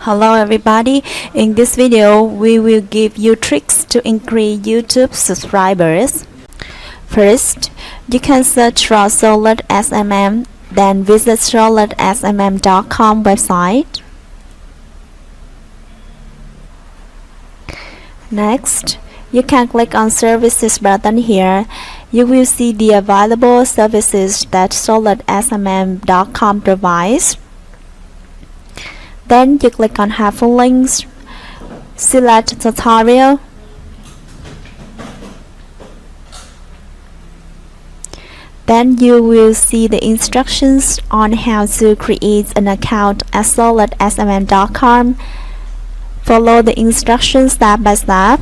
Hello everybody, in this video we will give you tricks to increase YouTube subscribers. First, you can search for Solid SMM, then visit solidsmm.com website. Next, you can click on Services button here. You will see the available services that solidsmm.com provides. Then you click on Hyperlinks, select Tutorial, then you will see the instructions on how to create an account at solidsmm.com. Follow the instructions step by step.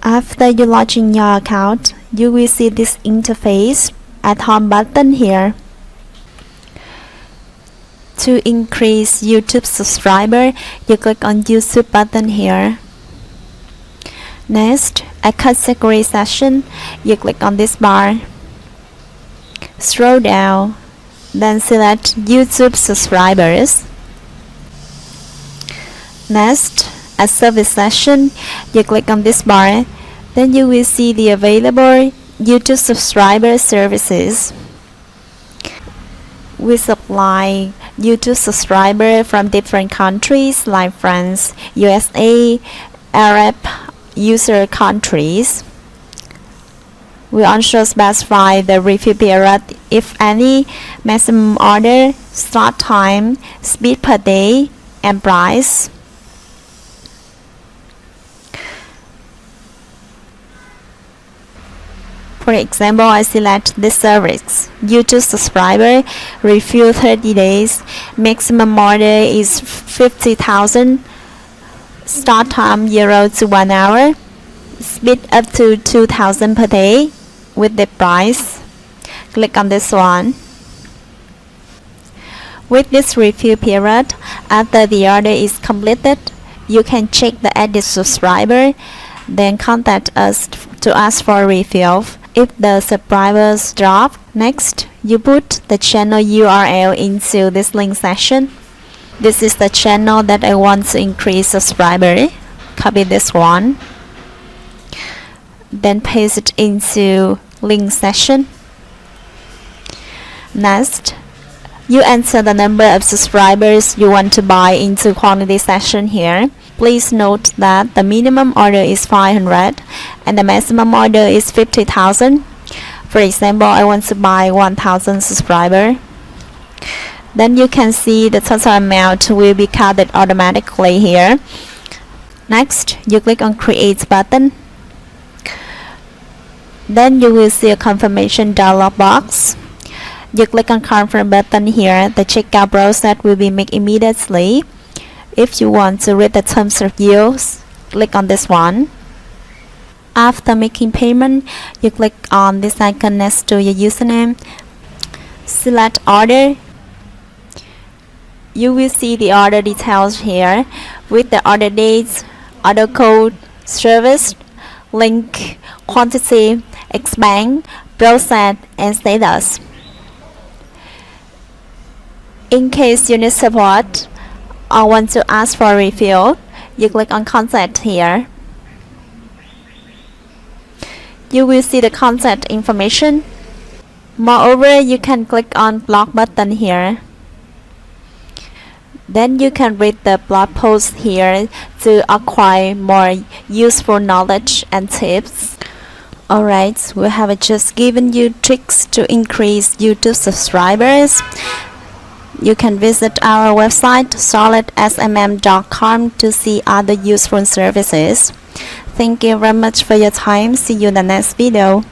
After you log in your account, you will see this interface at home button here. To increase YouTube subscriber, you click on YouTube button here. Next, at category section, you click on this bar. Scroll down, then select YouTube subscribers. Next, at service section, you click on this bar. Then you will see the available YouTube subscriber services. We supply YouTube subscribers from different countries like France, USA, Arab user countries. We also specify the review period, if any, maximum order, start time, speed per day, and price. For example, I select this service, YouTube subscriber, review 30 days, maximum order is 50,000, start time 0 to 1 hour, speed up to 2,000 per day, with the price. Click on this one. With this review period, after the order is completed, you can check the added subscriber, then contact us to ask for a review if the subscribers drop. Next, you put the channel URL into this link section. This is the channel that I want to increase subscriber. Copy this one, then paste it into link section. Next, you enter the number of subscribers you want to buy into quantity section here. Please note that the minimum order is 500 and the maximum order is 50,000. For example, I want to buy 1,000 subscribers. Then you can see the total amount will be counted automatically here. Next, you click on Create button. Then you will see a confirmation dialog box. You click on Confirm button here. The checkout process will be made immediately. If you want to read the terms of use, click on this one. After making payment, you click on this icon next to your username. Select Order. You will see the order details here with the order dates, order code, service, link, quantity, expand, process, and status. In case you need support or want to ask for a review, you click on Contact here. You will see the contact information. Moreover, you can click on Blog button here. Then you can read the blog post here to acquire more useful knowledge and tips. Alright, we have just given you tricks to increase YouTube subscribers. You can visit our website solidsmm.com to see other useful services. Thank you very much for your time. See you in the next video.